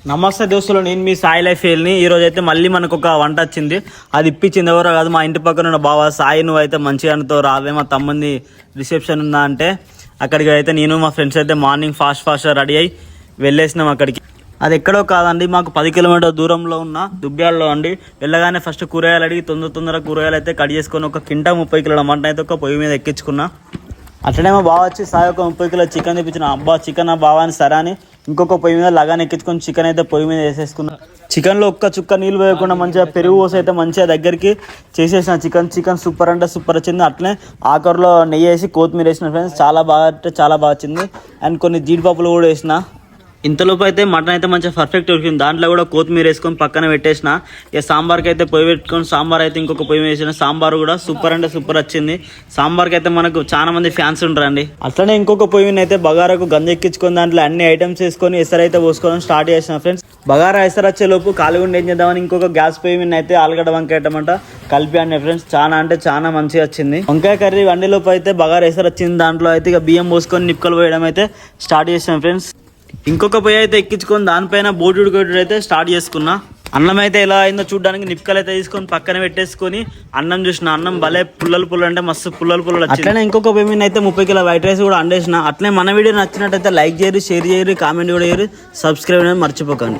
నమస్తే దోస్తులు, నేను మీ సాయి లైఫ్ వెళ్ళి ఈరోజు అయితే మళ్ళీ మనకు ఒక వంట వచ్చింది. అది ఇప్పించింది ఎవరో కాదు, మా ఇంటి పక్కన ఉన్న బావ సాయి. నువ్వు అయితే మంచిగాతో రావే, మా తమ్ముంది రిసెప్షన్ ఉందా అంటే అక్కడికి అయితే నేను మా ఫ్రెండ్స్ అయితే మార్నింగ్ ఫాస్ట్ రెడీ అయ్యి వెళ్ళేసినాం అక్కడికి. అది ఎక్కడో కాదండి, మాకు 10 కిలోమీటర్ దూరంలో ఉన్న దుబ్బ్యాడలో అండి. వెళ్ళగానే ఫస్ట్ కూరగాయలు అడిగి తొందరగా కూరగాయలు అయితే కట్ చేసుకొని ఒక కింటా 30 కిలోల మటన్ అయితే ఒక పొయ్యి మీద ఎక్కించుకున్నా. అట్లనే మా బావ వచ్చి సాయి ఒక 30 కిలో చికెన్ తెప్పించిన. అబ్బా చికెన్ ఆ బావ అని సరే అని ఇంకొక పొయ్యి మీద లగాని ఎక్కించుకొని చికెన్ అయితే పొయ్యి మీద వేసేసుకున్నా. చికెన్లో ఒక్క చుక్క నీళ్ళు వేయకుండా మంచిగా పెరుగు పోసి అయితే మంచిగా దగ్గరికి చేసేసిన చికెన్ సూపర్ అంటే సూపర్ వచ్చింది. అట్లనే ఆఖరిలో నెయ్యి వేసి కొత్తిమీర వేసిన ఫ్రెండ్స్, చాలా బాగా అంటే చాలా బాగా వచ్చింది. అండ్ కొన్ని జీడిపప్పులు కూడా వేసిన. ఇంతలోపు అయితే మటన్ అయితే మంచిగా పర్ఫెక్ట్ ఉడికింది. దాంట్లో కూడా కొత్తిమీర వేసుకొని పక్కన పెట్టేసిన. ఇక సాంబార్కి అయితే పొయ్యి పెట్టుకొని సాంబార్ అయితే ఇంకొక పొయ్యి వేసిన. సాంబార్ కూడా సూపర్ అంటే సూపర్ వచ్చింది. సాంబార్కి అయితే మనకు చాలా మంది ఫ్యాన్స్ ఉంటారండి. అట్లనే ఇంకొక పొయ్యి అయితే బగారాకు గంజి ఎక్కించుకొని దాంట్లో అన్ని ఐటమ్స్ వేసుకొని ఎసరు అయితే పోసుకోవడం స్టార్ట్ చేసిన ఫ్రెండ్స్. బగారా ఎసరు వచ్చే లోపు కాలుగుండి ఏం చేద్దామని ఇంకొక గ్యాస్ పొయ్యి మీద అయితే ఆలుగడ్డ వంకాయ టమాటా కలిపి అండి ఫ్రెండ్స్. చాలా అంటే చాలా మంచిగా వచ్చింది. వంకాయ కర్రీ వండేలోపు అయితే బగారా ఎసరు వచ్చింది. దాంట్లో అయితే ఇక బియ్యం పోసుకొని నిప్పుకలు పోయడం అయితే స్టార్ట్ చేసాం ఫ్రెండ్స్. ఇంకొక పొయ్యి అయితే ఎక్కించుకొని దానిపైన బోటుడు అయితే స్టార్ట్ చేసుకున్నా. అన్నం అయితే ఎలా అయిందో చూడడానికి నిప్పుకలు అయితే తీసుకొని పక్కన పెట్టేసుకొని అన్నం చూసిన. అన్నం భలే పుల్లలు అంటే మస్తు పుల్లలు వచ్చింది. అట్లనే ఇంకొక పొయ్యి మీద అయితే 30 కిలో వైట్ రైస్ కూడా అండేసిన. అట్లనే మన వీడియో నచ్చినట్టయితే లైక్ చేయరు, షేర్ చేయరు, కామెంట్ కూడా చేయరు, సబ్స్క్రైబ్ అనేది మర్చిపోకండి.